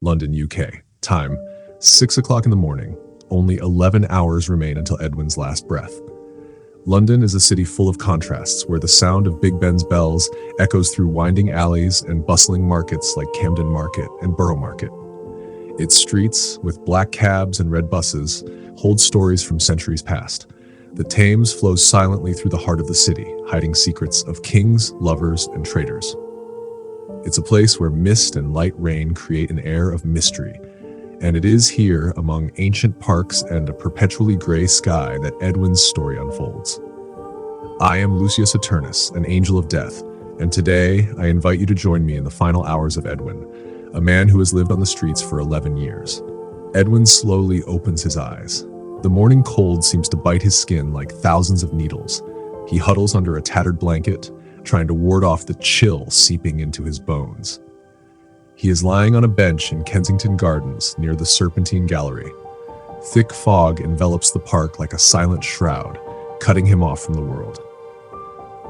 London, UK. Time, 6 o'clock in the morning. Only 11 hours remain until Edwin's last breath. London is a city full of contrasts, where the sound of Big Ben's bells echoes through winding alleys and bustling markets like Camden Market and Borough Market. Its streets, with black cabs and red buses, hold stories from centuries past. The Thames flows silently through the heart of the city, hiding secrets of kings, lovers, and traitors. It's a place where mist and light rain create an air of mystery, and it is here, among ancient parks and a perpetually gray sky, that Edwin's story unfolds. I am Lucius Aeternus, an angel of death, and today I invite you to join me in the final hours of Edwin, a man who has lived on the streets for 11 years. Edwin slowly opens his eyes. The morning cold seems to bite his skin like thousands of needles. He huddles under a tattered blanket, trying to ward off the chill seeping into his bones. He is lying on a bench in Kensington Gardens near the Serpentine Gallery. Thick fog envelops the park like a silent shroud, cutting him off from the world.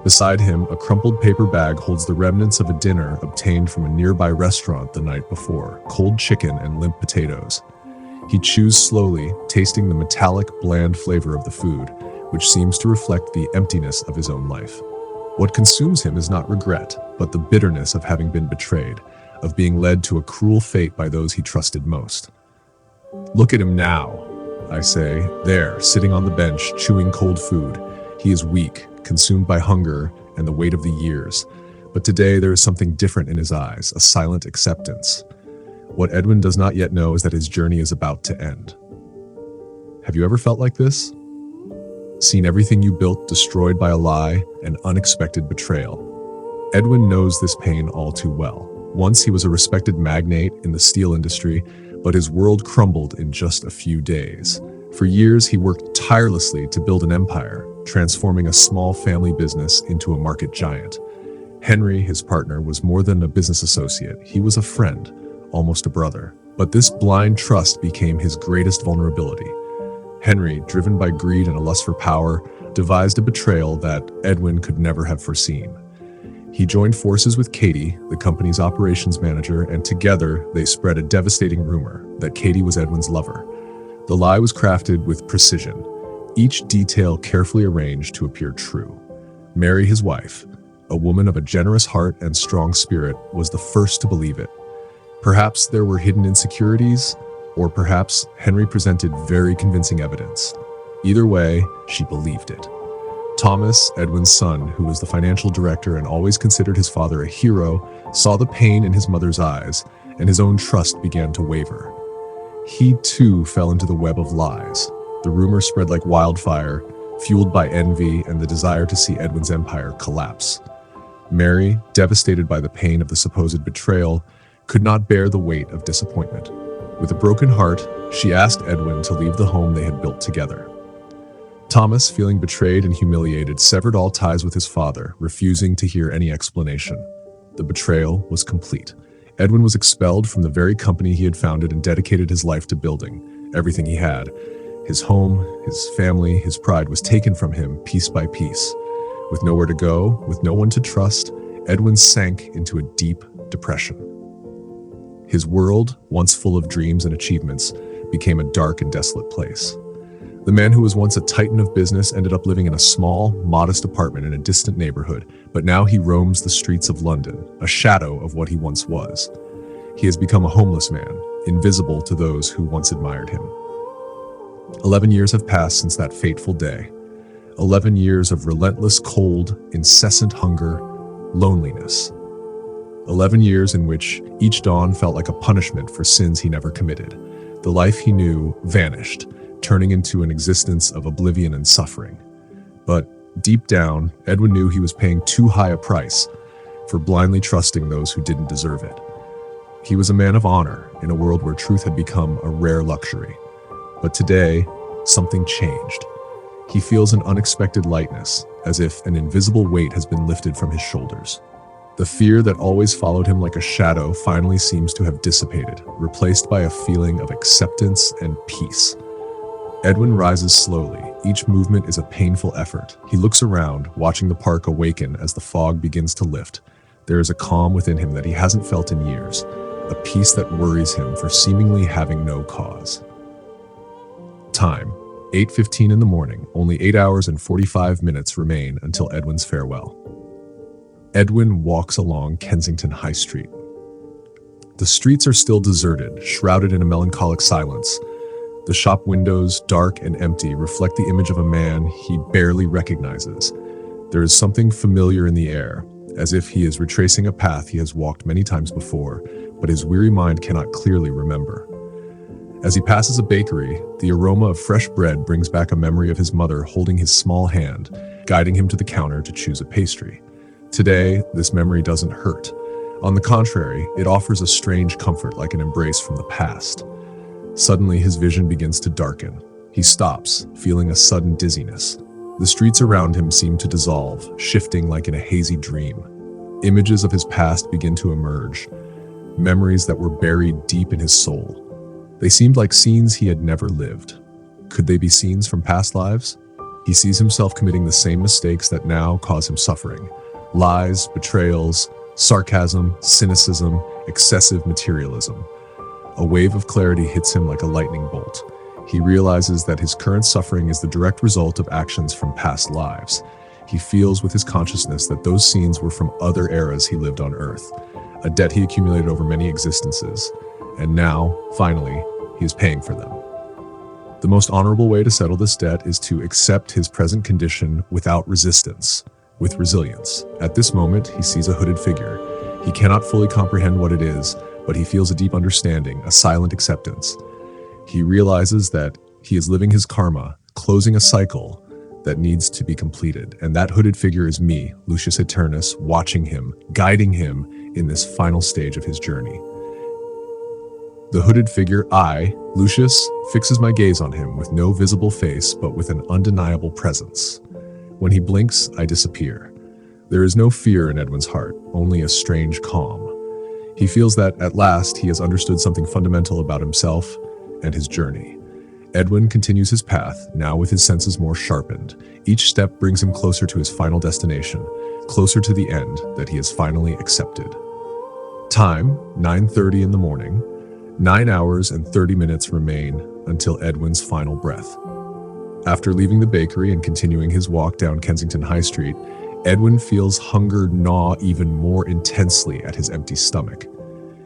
Beside him, a crumpled paper bag holds the remnants of a dinner obtained from a nearby restaurant the night before: cold chicken and limp potatoes. He chews slowly, tasting the metallic, bland flavor of the food, which seems to reflect the emptiness of his own life. What consumes him is not regret, but the bitterness of having been betrayed, of being led to a cruel fate by those he trusted most. Look at him now, I say, there, sitting on the bench, chewing cold food. He is weak, consumed by hunger and the weight of the years. But today there is something different in his eyes, a silent acceptance. What Edwin does not yet know is that his journey is about to end. Have you ever felt like this? Seen everything you built destroyed by a lie and unexpected betrayal? Edwin knows this pain all too well. Once he was a respected magnate in the steel industry, but his world crumbled in just a few days. For years, he worked tirelessly to build an empire, transforming a small family business into a market giant. Henry, his partner, was more than a business associate. He was a friend, almost a brother. But this blind trust became his greatest vulnerability. Henry, driven by greed and a lust for power, devised a betrayal that Edwin could never have foreseen. He joined forces with Katie, the company's operations manager, and together they spread a devastating rumor that Katie was Edwin's lover. The lie was crafted with precision, each detail carefully arranged to appear true. Mary, his wife, a woman of a generous heart and strong spirit, was the first to believe it. Perhaps there were hidden insecurities, or perhaps Henry presented very convincing evidence. Either way, she believed it. Thomas, Edwin's son, who was the financial director and always considered his father a hero, saw the pain in his mother's eyes, and his own trust began to waver. He too fell into the web of lies. The rumor spread like wildfire, fueled by envy and the desire to see Edwin's empire collapse. Mary, devastated by the pain of the supposed betrayal, could not bear the weight of disappointment. With a broken heart, she asked Edwin to leave the home they had built together. Thomas, feeling betrayed and humiliated, severed all ties with his father, refusing to hear any explanation. The betrayal was complete. Edwin was expelled from the very company he had founded and dedicated his life to building. Everything he had, his home, his family, his pride, was taken from him piece by piece. With nowhere to go, with no one to trust, Edwin sank into a deep depression. His world, once full of dreams and achievements, became a dark and desolate place. The man who was once a titan of business ended up living in a small, modest apartment in a distant neighborhood, but now he roams the streets of London, a shadow of what he once was. He has become a homeless man, invisible to those who once admired him. 11 years have passed since that fateful day. 11 years of relentless cold, incessant hunger, loneliness. 11 years in which each dawn felt like a punishment for sins he never committed. The life he knew vanished, turning into an existence of oblivion and suffering. But deep down, Edwin knew he was paying too high a price for blindly trusting those who didn't deserve it. He was a man of honor in a world where truth had become a rare luxury. But today, something changed. He feels an unexpected lightness, as if an invisible weight has been lifted from his shoulders. The fear that always followed him like a shadow finally seems to have dissipated, replaced by a feeling of acceptance and peace. Edwin rises slowly. Each movement is a painful effort. He looks around, watching the park awaken as the fog begins to lift. There is a calm within him that he hasn't felt in years, a peace that worries him for seemingly having no cause. Time, 8:15 in the morning. Only 8 hours and 45 minutes remain until Edwin's farewell. Edwin walks along Kensington High Street. The streets are still deserted, shrouded in a melancholic silence. The shop windows, dark and empty, reflect the image of a man he barely recognizes. There is something familiar in the air, as if he is retracing a path he has walked many times before, but his weary mind cannot clearly remember. As he passes a bakery, the aroma of fresh bread brings back a memory of his mother holding his small hand, guiding him to the counter to choose a pastry. Today, this memory doesn't hurt. On the contrary, it offers a strange comfort, like an embrace from the past. Suddenly, his vision begins to darken. He stops, feeling a sudden dizziness. The streets around him seem to dissolve, shifting like in a hazy dream. Images of his past begin to emerge, memories that were buried deep in his soul. They seemed like scenes he had never lived. Could they be scenes from past lives? He sees himself committing the same mistakes that now cause him suffering. Lies, betrayals, sarcasm, cynicism, excessive materialism. A wave of clarity hits him like a lightning bolt. He realizes that his current suffering is the direct result of actions from past lives. He feels with his consciousness that those scenes were from other eras he lived on Earth, a debt he accumulated over many existences. And now, finally, he is paying for them. The most honorable way to settle this debt is to accept his present condition without resistance, with resilience. At this moment, he sees a hooded figure. He cannot fully comprehend what it is, but he feels a deep understanding, a silent acceptance. He realizes that he is living his karma, closing a cycle that needs to be completed. And that hooded figure is me, Lucius Aeternus, watching him, guiding him in this final stage of his journey. The hooded figure, I, Lucius, fixes my gaze on him with no visible face, but with an undeniable presence. When he blinks, I disappear. There is no fear in Edwin's heart, only a strange calm. He feels that, at last, he has understood something fundamental about himself and his journey. Edwin continues his path, now with his senses more sharpened. Each step brings him closer to his final destination, closer to the end that he has finally accepted. Time, 9:30 in the morning. 9 hours and 30 minutes remain until Edwin's final breath. After leaving the bakery and continuing his walk down Kensington High Street, Edwin feels hunger gnaw even more intensely at his empty stomach.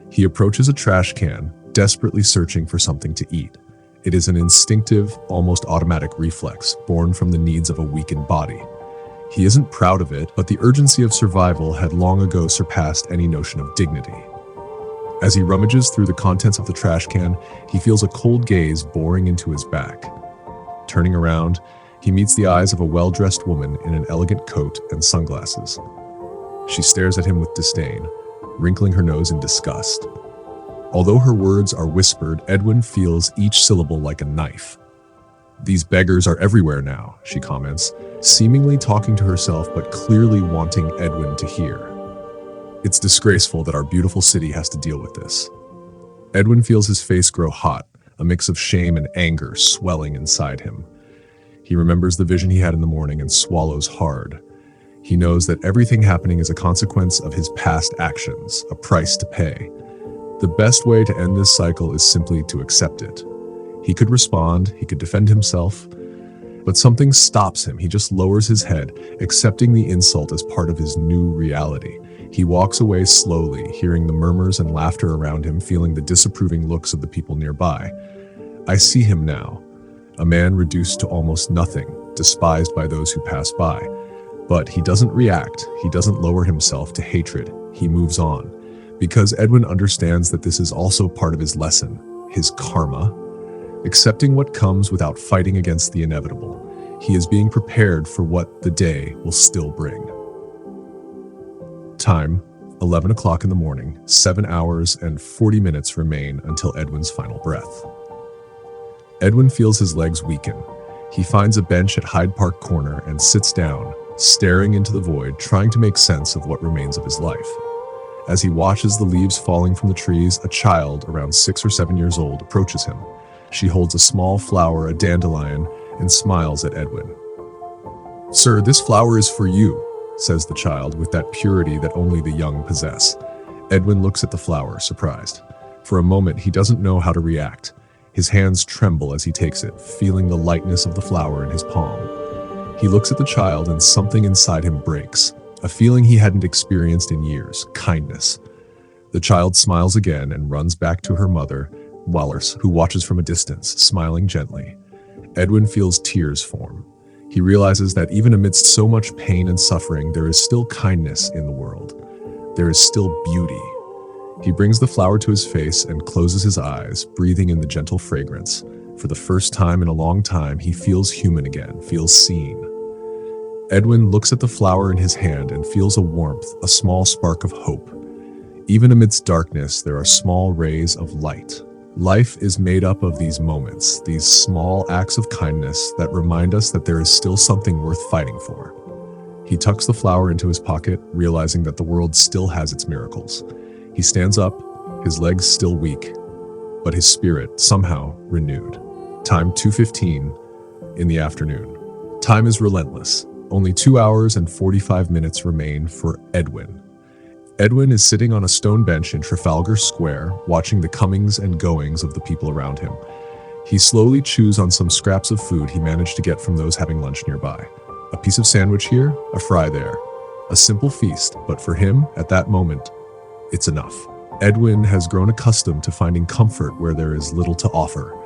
He approaches a trash can, desperately searching for something to eat. It is an instinctive, almost automatic reflex, born from the needs of a weakened body. He isn't proud of it, but the urgency of survival had long ago surpassed any notion of dignity. As he rummages through the contents of the trash can, he feels a cold gaze boring into his back. Turning around, he meets the eyes of a well-dressed woman in an elegant coat and sunglasses. She stares at him with disdain, wrinkling her nose in disgust. Although her words are whispered, Edwin feels each syllable like a knife. "These beggars are everywhere now," she comments, seemingly talking to herself but clearly wanting Edwin to hear. "It's disgraceful that our beautiful city has to deal with this." Edwin feels his face grow hot, a mix of shame and anger swelling inside him. He remembers the vision he had in the morning and swallows hard. He knows that everything happening is a consequence of his past actions, a price to pay. The best way to end this cycle is simply to accept it. He could respond, he could defend himself, but something stops him. He just lowers his head, accepting the insult as part of his new reality. He walks away slowly, hearing the murmurs and laughter around him, feeling the disapproving looks of the people nearby. I see him now, a man reduced to almost nothing, despised by those who pass by. But he doesn't react, he doesn't lower himself to hatred, he moves on. Because Edwin understands that this is also part of his lesson, his karma, accepting what comes without fighting against the inevitable. He is being prepared for what the day will still bring. Time, 11 o'clock in the morning. 7 hours and 40 minutes remain until Edwin's final breath. Edwin feels his legs weaken. He finds a bench at Hyde Park Corner and sits down, staring into the void, trying to make sense of what remains of his life. As he watches the leaves falling from the trees, a child around 6 or 7 years old approaches him. She holds a small flower, a dandelion, and smiles at Edwin. "Sir, this flower is for you," says the child with that purity that only the young possess. Edwin looks at the flower, surprised. For a moment, he doesn't know how to react. His hands tremble as he takes it, feeling the lightness of the flower in his palm. He looks at the child and something inside him breaks, a feeling he hadn't experienced in years, kindness. The child smiles again and runs back to her mother, Wallace, who watches from a distance, smiling gently. Edwin feels tears form. He realizes that even amidst so much pain and suffering, there is still kindness in the world. There is still beauty. He brings the flower to his face and closes his eyes, breathing in the gentle fragrance. For the first time in a long time, he feels human again, feels seen. Edwin looks at the flower in his hand and feels a warmth, a small spark of hope. Even amidst darkness, there are small rays of light. Life is made up of these moments, these small acts of kindness that remind us that there is still something worth fighting for. He tucks the flower into his pocket, realizing that the world still has its miracles. He stands up, his legs still weak, but his spirit somehow renewed. Time 2:15 in the afternoon. Time is relentless. Only 2 hours and 45 minutes remain for Edwin. Edwin is sitting on a stone bench in Trafalgar Square, watching the comings and goings of the people around him. He slowly chews on some scraps of food he managed to get from those having lunch nearby. A piece of sandwich here, a fry there. A simple feast, but for him, at that moment, it's enough. Edwin has grown accustomed to finding comfort where there is little to offer.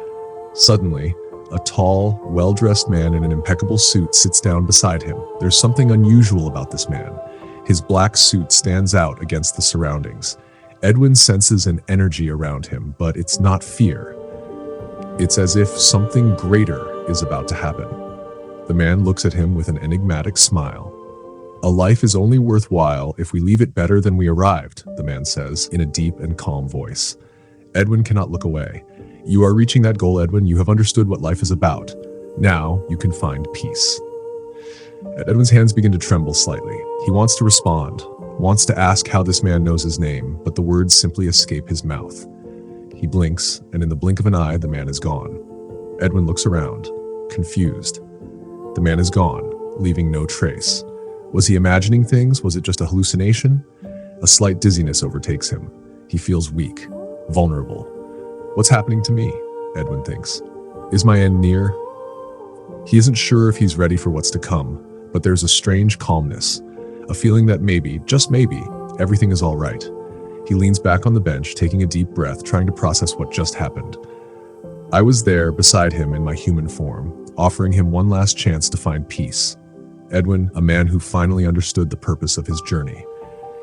Suddenly, a tall, well-dressed man in an impeccable suit sits down beside him. There's something unusual about this man. His black suit stands out against the surroundings. Edwin senses an energy around him, but it's not fear. It's as if something greater is about to happen. The man looks at him with an enigmatic smile. "A life is only worthwhile if we leave it better than we arrived," the man says in a deep and calm voice. Edwin cannot look away. "You are reaching that goal, Edwin. You have understood what life is about. Now you can find peace." Edwin's hands begin to tremble slightly. He wants to respond, wants to ask how this man knows his name, but the words simply escape his mouth. He blinks, and in the blink of an eye, the man is gone. Edwin looks around, confused. The man is gone, leaving no trace. Was he imagining things? Was it just a hallucination? A slight dizziness overtakes him. He feels weak, vulnerable. What's happening to me? Edwin thinks. Is my end near? He isn't sure if he's ready for what's to come, but there's a strange calmness, a feeling that maybe, just maybe, everything is all right. He leans back on the bench, taking a deep breath, trying to process what just happened. I was there beside him in my human form, offering him one last chance to find peace. Edwin, a man who finally understood the purpose of his journey.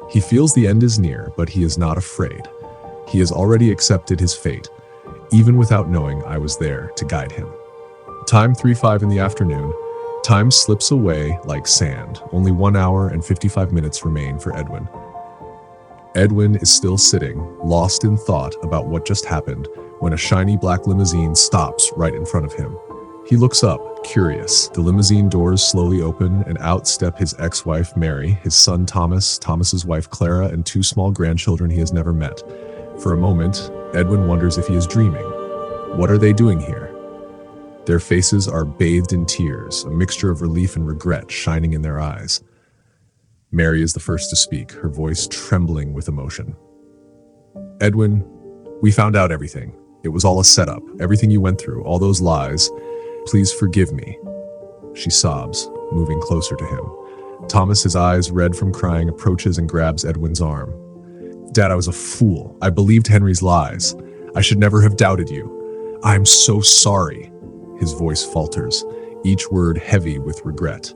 He feels the end is near, but he is not afraid. He has already accepted his fate, even without knowing I was there to guide him. Time 3:05 in the afternoon. Time slips away like sand. Only 1 hour and 55 minutes remain for Edwin. Edwin is still sitting, lost in thought about what just happened, when a shiny black limousine stops right in front of him. He looks up, curious. The limousine doors slowly open, and out step his ex-wife, Mary, his son, Thomas, Thomas's wife, Clara, and 2 small grandchildren he has never met. For a moment, Edwin wonders if he is dreaming. What are they doing here? Their faces are bathed in tears, a mixture of relief and regret shining in their eyes. Mary is the first to speak, her voice trembling with emotion. "Edwin, we found out everything. It was all a setup, everything you went through, all those lies. Please forgive me." She sobs, moving closer to him. Thomas, his eyes red from crying, approaches and grabs Edwin's arm. "Dad, I was a fool. I believed Henry's lies. I should never have doubted you. I'm so sorry." His voice falters, each word heavy with regret.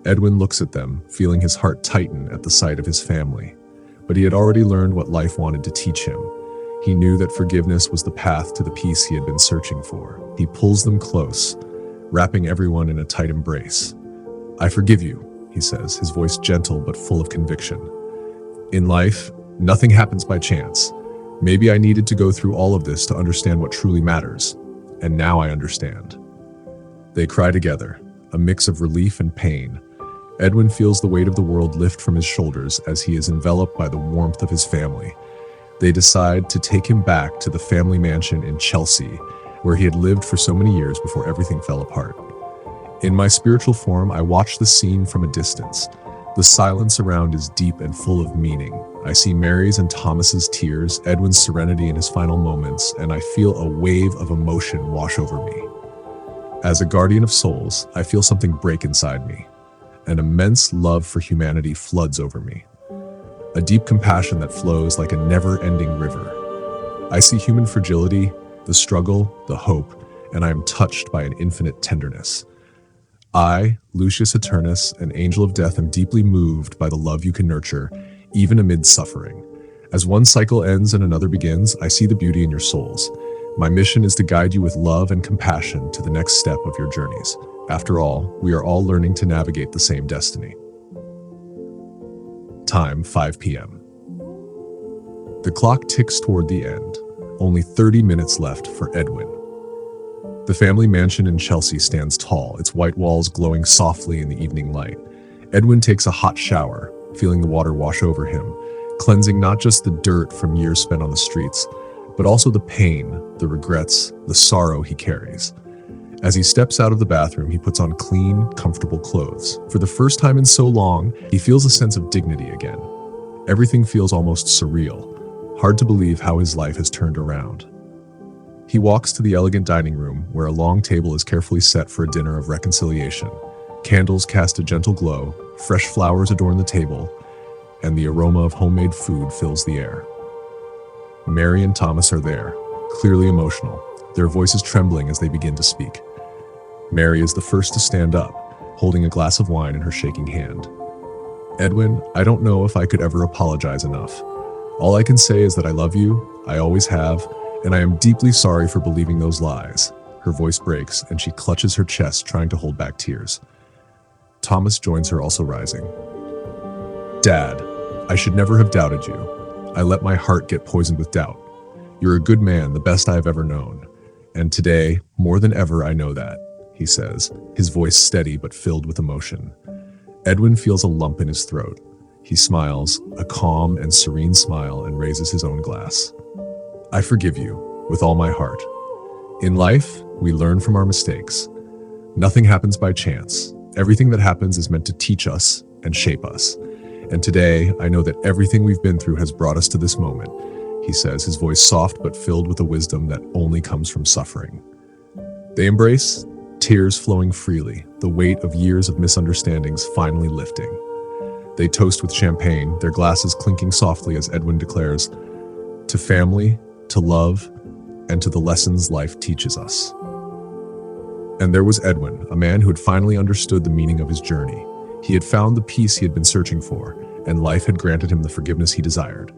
Edwin looks at them, feeling his heart tighten at the sight of his family. But he had already learned what life wanted to teach him. He knew that forgiveness was the path to the peace he had been searching for. He pulls them close, wrapping everyone in a tight embrace. "I forgive you," he says, his voice gentle but full of conviction. "In life, nothing happens by chance. Maybe I needed to go through all of this to understand what truly matters. And now I understand." They cry together, a mix of relief and pain. Edwin feels the weight of the world lift from his shoulders as he is enveloped by the warmth of his family. They decide to take him back to the family mansion in Chelsea, where he had lived for so many years before everything fell apart. In my spiritual form, I watch the scene from a distance. The silence around is deep and full of meaning. I see Mary's and Thomas's tears, Edwin's serenity in his final moments, and I feel a wave of emotion wash over me. As a guardian of souls, I feel something break inside me. An immense love for humanity floods over me. A deep compassion that flows like a never-ending river. I see human fragility, the struggle, the hope, and I am touched by an infinite tenderness. I, Lucius Aeternus, an angel of death, am deeply moved by the love you can nurture, even amid suffering. As one cycle ends and another begins, I see the beauty in your souls. My mission is to guide you with love and compassion to the next step of your journeys. After all, we are all learning to navigate the same destiny. Time, 5 p.m. The clock ticks toward the end. Only 30 minutes left for Edwin. The family mansion in Chelsea stands tall, its white walls glowing softly in the evening light. Edwin takes a hot shower, feeling the water wash over him, cleansing not just the dirt from years spent on the streets, but also the pain, the regrets, the sorrow he carries. As he steps out of the bathroom, he puts on clean, comfortable clothes. For the first time in so long, he feels a sense of dignity again. Everything feels almost surreal. Hard to believe how his life has turned around. He walks to the elegant dining room, where a long table is carefully set for a dinner of reconciliation. Candles cast a gentle glow, fresh flowers adorn the table, and the aroma of homemade food fills the air. Mary and Thomas are there, clearly emotional, their voices trembling as they begin to speak. Mary is the first to stand up, holding a glass of wine in her shaking hand. Edwin, I don't know if I could ever apologize enough. All I can say is that I love you, I always have, and I am deeply sorry for believing those lies. Her voice breaks, and she clutches her chest, trying to hold back tears. Thomas joins her, also rising. Dad, I should never have doubted you. I let my heart get poisoned with doubt. You're a good man, the best I have ever known. And today, more than ever, I know that, he says, his voice steady but filled with emotion. Edwin feels a lump in his throat. He smiles, a calm and serene smile, and raises his own glass. I forgive you, with all my heart. In life, we learn from our mistakes. Nothing happens by chance. Everything that happens is meant to teach us and shape us. And today, I know that everything we've been through has brought us to this moment, he says, his voice soft but filled with a wisdom that only comes from suffering. They embrace, tears flowing freely, the weight of years of misunderstandings finally lifting. They toast with champagne, their glasses clinking softly as Edwin declares, to family, to love, and to the lessons life teaches us. And there was Edwin, a man who had finally understood the meaning of his journey. He had found the peace he had been searching for, and life had granted him the forgiveness he desired.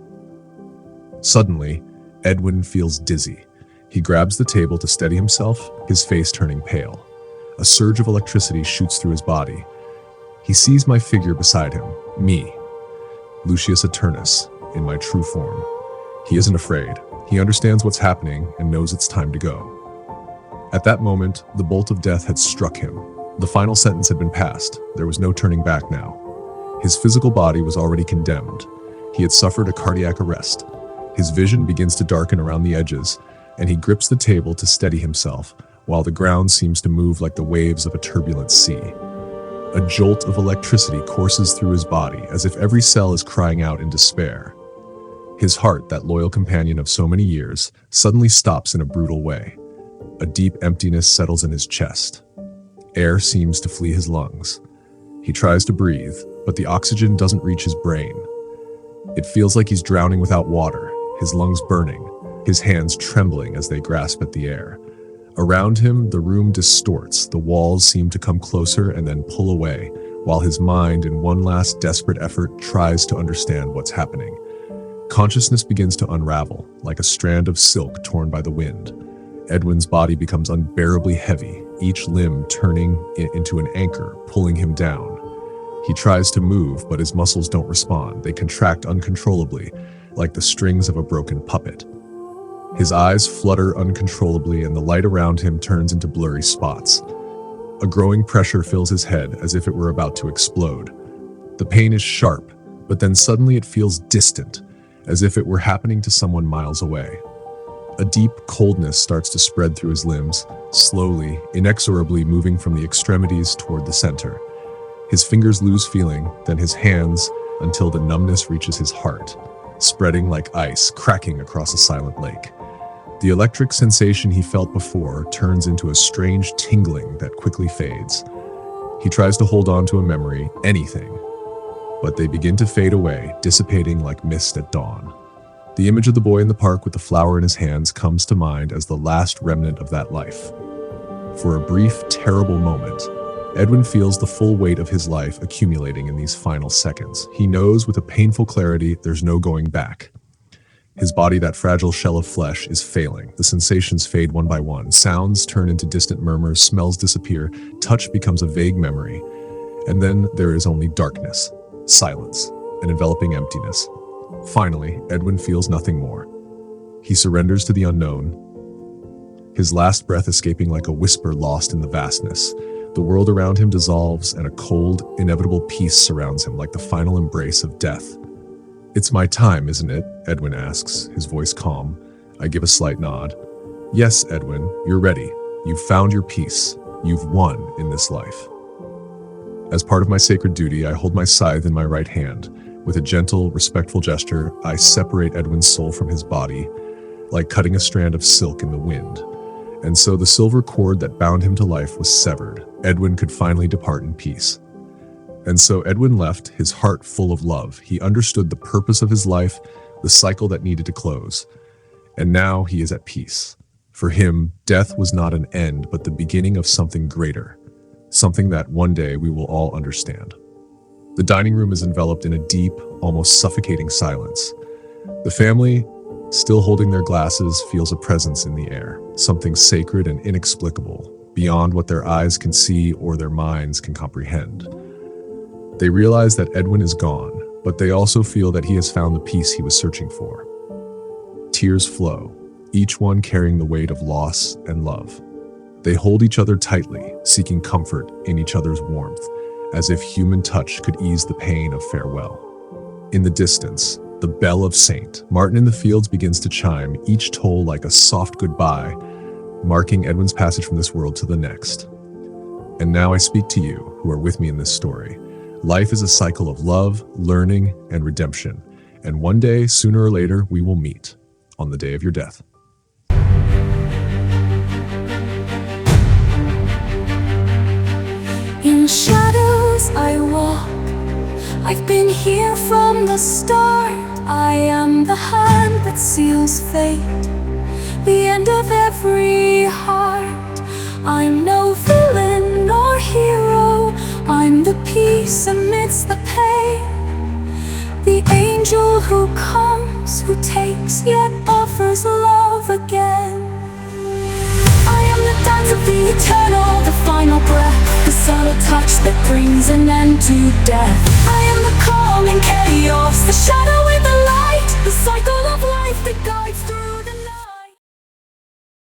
Suddenly, Edwin feels dizzy. He grabs the table to steady himself, his face turning pale. A surge of electricity shoots through his body. He sees my figure beside him, me, Lucius Aeternus, in my true form. He isn't afraid. He understands what's happening and knows it's time to go. At that moment, the bolt of death had struck him. The final sentence had been passed. There was no turning back now. His physical body was already condemned. He had suffered a cardiac arrest. His vision begins to darken around the edges, and he grips the table to steady himself, while the ground seems to move like the waves of a turbulent sea. A jolt of electricity courses through his body, as if every cell is crying out in despair. His heart, that loyal companion of so many years, suddenly stops in a brutal way. A deep emptiness settles in his chest. Air seems to flee his lungs. He tries to breathe, but the oxygen doesn't reach his brain. It feels like he's drowning without water, his lungs burning, his hands trembling as they grasp at the air. Around him, the room distorts, the walls seem to come closer and then pull away, while his mind, in one last desperate effort, tries to understand what's happening. Consciousness begins to unravel, like a strand of silk torn by the wind. Edwin's body becomes unbearably heavy, each limb turning into an anchor, pulling him down. He tries to move, but his muscles don't respond. They contract uncontrollably, like the strings of a broken puppet. His eyes flutter uncontrollably, and the light around him turns into blurry spots. A growing pressure fills his head, as if it were about to explode. The pain is sharp, but then suddenly it feels distant, as if it were happening to someone miles away. A deep coldness starts to spread through his limbs, slowly, inexorably moving from the extremities toward the center. His fingers lose feeling, then his hands, until the numbness reaches his heart, spreading like ice, cracking across a silent lake. The electric sensation he felt before turns into a strange tingling that quickly fades. He tries to hold on to a memory, anything, but they begin to fade away, dissipating like mist at dawn. The image of the boy in the park with the flower in his hands comes to mind as the last remnant of that life. For a brief, terrible moment, Edwin feels the full weight of his life accumulating in these final seconds. He knows with a painful clarity there's no going back. His body, that fragile shell of flesh, is failing. The sensations fade one by one. Sounds turn into distant murmurs, smells disappear, touch becomes a vague memory. And then there is only darkness, silence, an enveloping emptiness. Finally, Edwin feels nothing more. He surrenders to the unknown, his last breath escaping like a whisper lost in the vastness. The world around him dissolves, and a cold, inevitable peace surrounds him like the final embrace of death. "It's my time, isn't it?" Edwin asks, his voice calm. I give a slight nod. "Yes, Edwin, you're ready. You've found your peace. You've won in this life." As part of my sacred duty, I hold my scythe in my right hand. With a gentle, respectful gesture, I separate Edwin's soul from his body, like cutting a strand of silk in the wind. And so the silver cord that bound him to life was severed. Edwin could finally depart in peace. And so Edwin left, his heart full of love. He understood the purpose of his life, the cycle that needed to close. And now he is at peace. For him, death was not an end, but the beginning of something greater. Something that one day we will all understand. The dining room is enveloped in a deep, almost suffocating silence. The family, still holding their glasses, feels a presence in the air, something sacred and inexplicable, beyond what their eyes can see or their minds can comprehend. They realize that Edwin is gone, but they also feel that he has found the peace he was searching for. Tears flow, each one carrying the weight of loss and love. They hold each other tightly, seeking comfort in each other's warmth, as if human touch could ease the pain of farewell. In the distance, the bell of St. Martin in the Fields begins to chime, each toll like a soft goodbye, marking Edwin's passage from this world to the next. And now I speak to you, who are with me in this story. Life is a cycle of love, learning, and redemption. And one day, sooner or later, we will meet on the day of your death. In shadows I walk. I've been here from the start. I am the hand that seals fate, the end of every heart. I'm no villain nor hero. I'm the peace amidst the pain, the angel who comes, who takes, yet offers love again. I am the dance of the eternal, the final breath, the subtle touch that brings an end to death. I am the calm in chaos, the shadow